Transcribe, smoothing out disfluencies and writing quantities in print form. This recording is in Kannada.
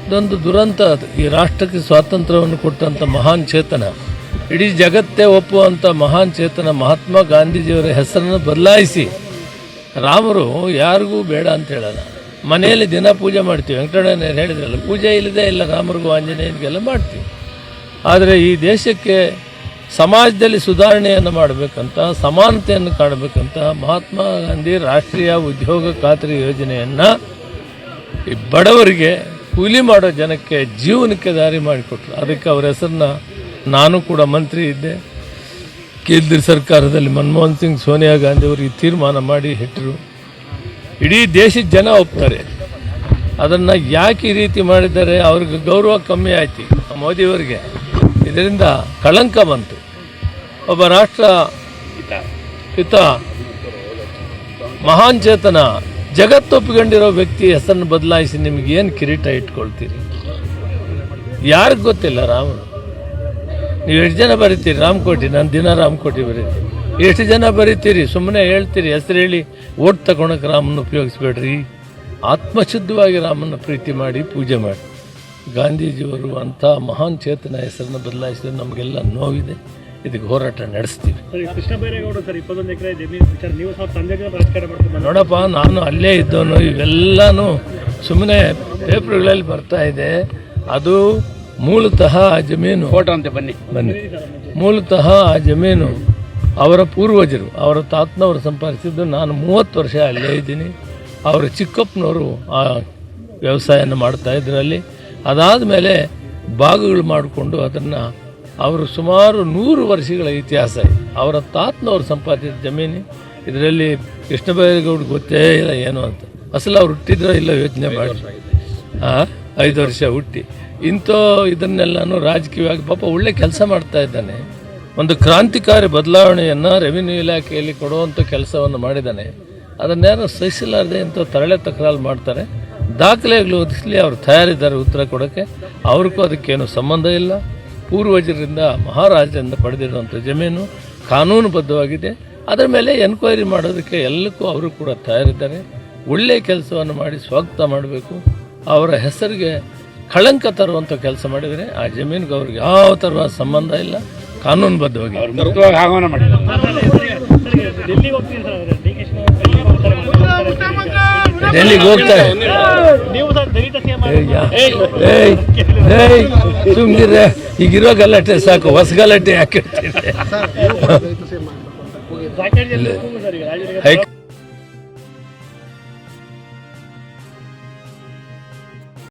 ಇದೊಂದು ದುರಂತ. ಈ ರಾಷ್ಟ್ರಕ್ಕೆ ಸ್ವಾತಂತ್ರ್ಯವನ್ನು ಕೊಟ್ಟಂಥ ಮಹಾನ್ ಚೇತನ, ಇಡೀ ಜಗತ್ತೇ ಒಪ್ಪುವಂಥ ಮಹಾನ್ ಚೇತನ ಮಹಾತ್ಮ ಗಾಂಧೀಜಿಯವರ ಹೆಸರನ್ನು ಬದಲಾಯಿಸಿ ರಾಮರು ಯಾರಿಗೂ ಬೇಡ ಅಂತ ಹೇಳಲ್ಲ. ಮನೆಯಲ್ಲಿ ದಿನ ಪೂಜೆ ಮಾಡ್ತೀವಿ, ವೆಂಕಟರಮಣಯ್ಯ ಹೇಳಿದ್ರಲ್ಲ, ಪೂಜೆ ಇಲ್ಲದೆ ಇಲ್ಲ ರಾಮರಿಗೂ ಆಂಜನೇಯನಿಗೆಲ್ಲ ಮಾಡ್ತೀವಿ. ಆದರೆ ಈ ದೇಶಕ್ಕೆ ಸಮಾಜದಲ್ಲಿ ಸುಧಾರಣೆಯನ್ನು ಮಾಡಬೇಕಂತ, ಸಮಾನತೆಯನ್ನು ಕಾಣಬೇಕಂತ ಮಹಾತ್ಮ ಗಾಂಧಿ ರಾಷ್ಟ್ರೀಯ ಉದ್ಯೋಗ ಖಾತ್ರಿ ಯೋಜನೆಯನ್ನು ಈ ಬಡವರಿಗೆ, ಕೂಲಿ ಮಾಡೋ ಜನಕ್ಕೆ ಜೀವನಕ್ಕೆ ದಾರಿ ಮಾಡಿಕೊಟ್ರು. ಅದಕ್ಕೆ ಅವರ ಹೆಸರನ್ನ ನಾನು ಕೂಡ ಮಂತ್ರಿ ಇದ್ದೆ. ಕೇಂದ್ರ ಸರ್ಕಾರದಲ್ಲಿ ಮನಮೋಹನ್ ಸಿಂಗ್, ಸೋನಿಯಾ ಗಾಂಧಿ ಅವರಿಗೆ ತೀರ್ಮಾನ ಮಾಡಿ ಇಟ್ಟರು. ಇಡೀ ದೇಶದ ಜನ ಒಪ್ತಾರೆ. ಅದನ್ನು ಯಾಕೆ ಈ ರೀತಿ ಮಾಡಿದ್ದಾರೆ? ಅವ್ರಿಗೆ ಗೌರವ ಕಮ್ಮಿ ಆಯ್ತು ಮೋದಿಯವರಿಗೆ. ಇದರಿಂದ ಕಳಂಕ ಬಂತು. ಒಬ್ಬ ರಾಷ್ಟ್ರ ಹಿತ ಮಹಾನ್ ಚೇತನ ಜಗತ್ತೊಪ್ಪಿಕೊಂಡಿರೋ ವ್ಯಕ್ತಿ ಹೆಸರನ್ನು ಬದಲಾಯಿಸಿ ನಿಮ್ಗೆ ಏನು ಕಿರೀಟ ಇಟ್ಕೊಳ್ತೀರಿ? ಯಾರಿಗೆ ಗೊತ್ತಿಲ್ಲ ರಾಮನು? ನೀವು ಎಷ್ಟು ಜನ ಬರೀತೀರಿ ರಾಮಕೋಟಿ? ನಾನು ದಿನ ರಾಮಕೋಟಿ ಬರೀತೀನಿ. ಎಷ್ಟು ಜನ ಬರೀತೀರಿ? ಸುಮ್ಮನೆ ಹೇಳ್ತೀರಿ, ಹೆಸರು ಹೇಳಿ ಓಟ್ ತಗೊಳಕ್ಕೆ ರಾಮನ ಉಪಯೋಗಿಸ್ಬೇಡ್ರಿ. ಆತ್ಮಶುದ್ಧವಾಗಿ ರಾಮನ ಪ್ರೀತಿ ಮಾಡಿ ಪೂಜೆ ಮಾಡಿ. ಗಾಂಧೀಜಿಯವರು ಅಂಥ ಮಹಾನ್ ಚೇತನ ಹೆಸರನ್ನು ಬದಲಾಯಿಸಿದ್ರೆ ನಮಗೆಲ್ಲ ನೋವಿದೆ. ಇದಕ್ಕೆ ಹೋರಾಟ ನಡೆಸ್ತೀವಿ. ನೋಡಪ್ಪ, ನಾನು ಅಲ್ಲೇ ಇದ್ದವನು. ಇವೆಲ್ಲನೂ ಸುಮ್ಮನೆ ಪೇಪರ್ಗಳಲ್ಲಿ ಬರ್ತಾ ಇದೆ. ಅದು ಮೂಲತಃ ಆ ಜಮೀನು ಫೋಟೋ ಅಂತ ಬನ್ನಿ ಮೂಲತಃ ಆ ಜಮೀನು ಅವರ ಪೂರ್ವಜರು, ಅವರ ತಾತನವರು ಸಂಪಾದಿಸಿದ್ದು. ನಾನು 30 ವರ್ಷ ಅಲ್ಲೇ ಇದ್ದೀನಿ. ಅವರ ಚಿಕ್ಕಪ್ಪನವರು ಆ ವ್ಯವಸಾಯನ ಮಾಡ್ತಾ ಇದ್ರಲ್ಲಿ. ಅದಾದ ಮೇಲೆ ಭಾಗಗಳು ಮಾಡಿಕೊಂಡು ಅದನ್ನು ಅವರು ಸುಮಾರು 100 ವರ್ಷಗಳ ಇತಿಹಾಸ ಇದೆ. ಅವರ ತಾತನವರು ಸಂಪಾದಿಸಿದ ಜಮೀನು. ಇದರಲ್ಲಿ ಕೃಷ್ಣ ಬೈರೇಗೌಡ ಗೊತ್ತೇ ಇಲ್ಲ ಏನು ಅಂತ. ಅಸಲು ಅವ್ರು ಹುಟ್ಟಿದ್ರೋ ಇಲ್ಲ ಯೋಚನೆ ಮಾಡಿ. 5 ವರ್ಷ ಹುಟ್ಟಿ ಇದನ್ನೆಲ್ಲನೂ ರಾಜಕೀಯವಾಗಿ ಪಾಪ ಒಳ್ಳೆ ಕೆಲಸ ಮಾಡ್ತಾ ಇದ್ದಾನೆ. ಒಂದು ಕ್ರಾಂತಿಕಾರಿ ಬದಲಾವಣೆಯನ್ನು ರೆವಿನ್ಯೂ ಇಲಾಖೆಯಲ್ಲಿ ಕೊಡುವಂಥ ಕೆಲಸವನ್ನು ಮಾಡಿದ್ದಾನೆ. ಅದನ್ನೇನೋ ಸಹಿಸಲಾರದೆ ಅಂತ ತರಳೆ ತಕರಾರು ಮಾಡ್ತಾರೆ. ದಾಖಲೆಗಳು ಒದಗಿಸಲಿ, ಅವರು ತಯಾರಿದ್ದಾರೆ ಉತ್ತರ ಕೊಡೋಕ್ಕೆ. ಅವ್ರಿಗೂ ಅದಕ್ಕೇನು ಸಂಬಂಧ ಇಲ್ಲ. ಪೂರ್ವಜರಿಂದ ಮಹಾರಾಜರಿಂದ ಪಡೆದಿರುವಂಥ ಜಮೀನು ಕಾನೂನುಬದ್ಧವಾಗಿದೆ. ಅದರ ಮೇಲೆ ಎನ್ಕ್ವೈರಿ ಮಾಡೋದಕ್ಕೆ ಎಲ್ಲಕ್ಕೂ ಅವರು ಕೂಡ ತಯಾರಿದ್ದಾರೆ. ಒಳ್ಳೆಯ ಕೆಲಸವನ್ನು ಮಾಡಿ ಸ್ವಾಗತ ಮಾಡಬೇಕು. ಅವರ ಹೆಸರಿಗೆ ಕಳಂಕ ತರುವಂಥ ಕೆಲಸ ಮಾಡಿದರೆ ಆ ಜಮೀನಿಗೆ ಅವ್ರಿಗೆ ಯಾವ ಥರವಾದ ಸಂಬಂಧ ಇಲ್ಲ. ಕಾನೂನುಬದ್ಧವಾಗಿ ಡೆಲ್ಲಿಗೆ ಹೋಗ್ತಾರೆ. ಸುಮ್ಮನೆ ಈಗಿರೋ ಗಲಾಟೆ ಸಾಕು, ಹೊಸ ಗಲಾಟೆ ಯಾಕೆ?